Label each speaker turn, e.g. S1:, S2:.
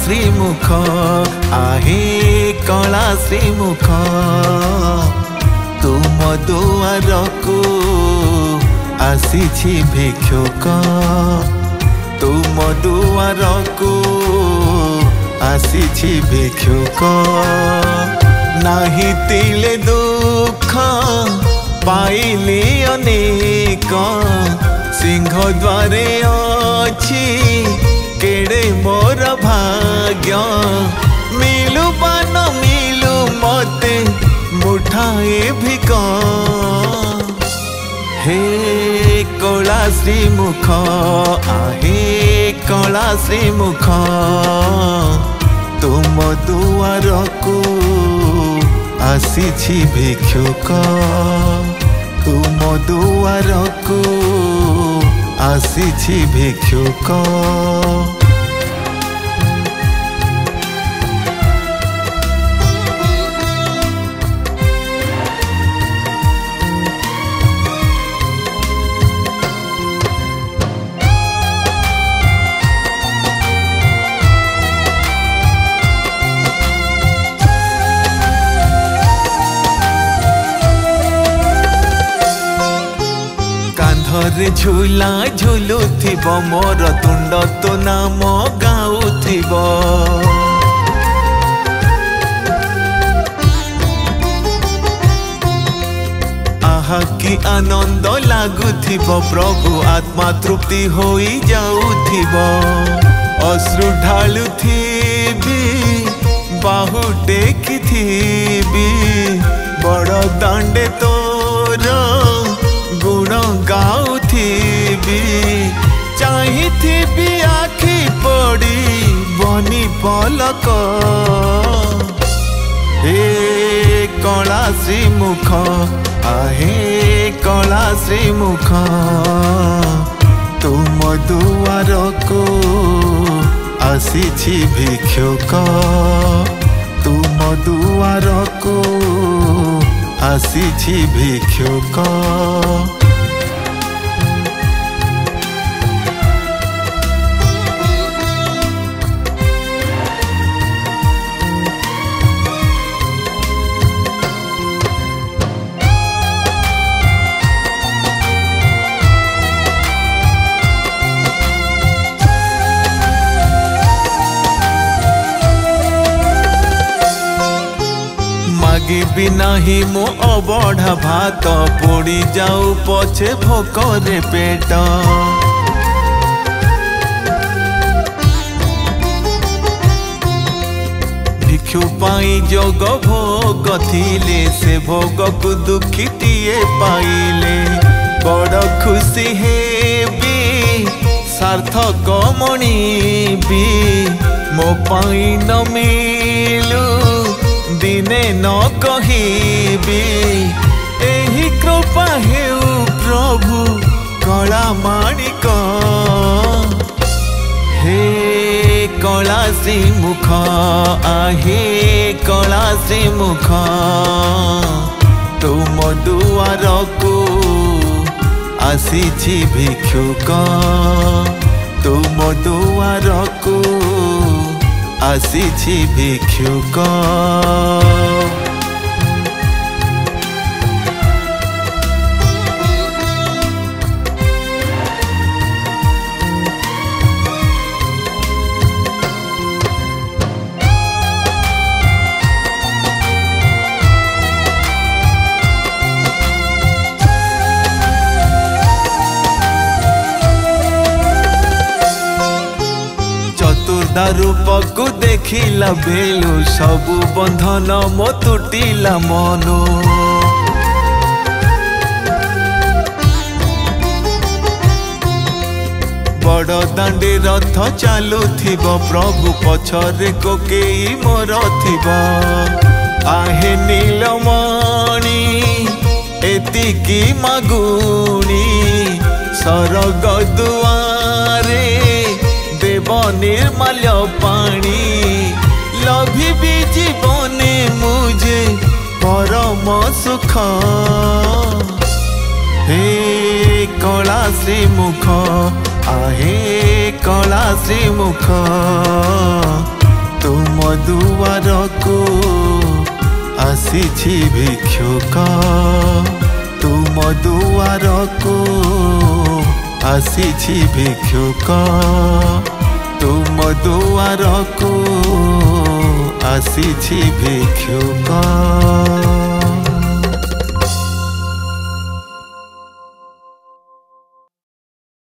S1: श्रीमुख आहे कला श्रीमुख तुम दुआर को आसी भिक्षुक तुम दुआर को आसी भिक्षुक नाही तिले दुख पाइली अनेक सिंह द्वारे अछि केड़े मोर भाग्य मिलु बा न मिलु मते मुठाए भिक हे कला श्रीमुख आहे कला श्रीमुख तुम दुआर को आसी भिक्षुक तुम दुआर को आसी भिक्षुक कांधरे झूला झुलुथिब मोर तुंड तो नाम गाउथिब आहा कि आनंद लागुथिब प्रभु आत्मा तृप्ति होई जाउथिब अश्रु ढालुथिबी बाहु टेकिथिबी बड़ दांडे तोर गुण गाउथिबी चाहिथिबी आखि पड़ी बनी पलक हे कला श्रीमुख आहे कला श्रीमुख तुम दुआर को आसी भिक्षुक तुम दुआर को आसी भिक्षुक बिना ही मो अबढ़ा भात पोड़ी जाऊ पछे भोकरे पेट भिक्षु पाई जोग भोग थिले से भोग को दुखीटिए पाइले बड़ खुशी हेबी सार्थक मणि भी मो पाई न मिलू दिने न कहिबी एही कृपा हेउ प्रभु कला माणिक हे कला श्रीमुख आहे कला श्रीमुख तुम दुआर को आसी भिक्षुक तुम दुआर को आसी भिक्षुक रूप को देखिला बेलु सबु बंधन मो तुटिला मनु बड़ दांडे रथ चालुथिब प्रभु पछरे कोकेई मोर थिब आहे नीलमणि एतिकी मागुणी सरग दुआरे देव निर्मल्य पानी लभिबी जीवने मुझे परम सुख हे कला श्रीमुख आहे कला श्रीमुख तुम दुआरको आसीछि भिक्षुक तुम दुआरको आसीछि भिक्षुक तुम दुआरको आसीछि भिक्षुक।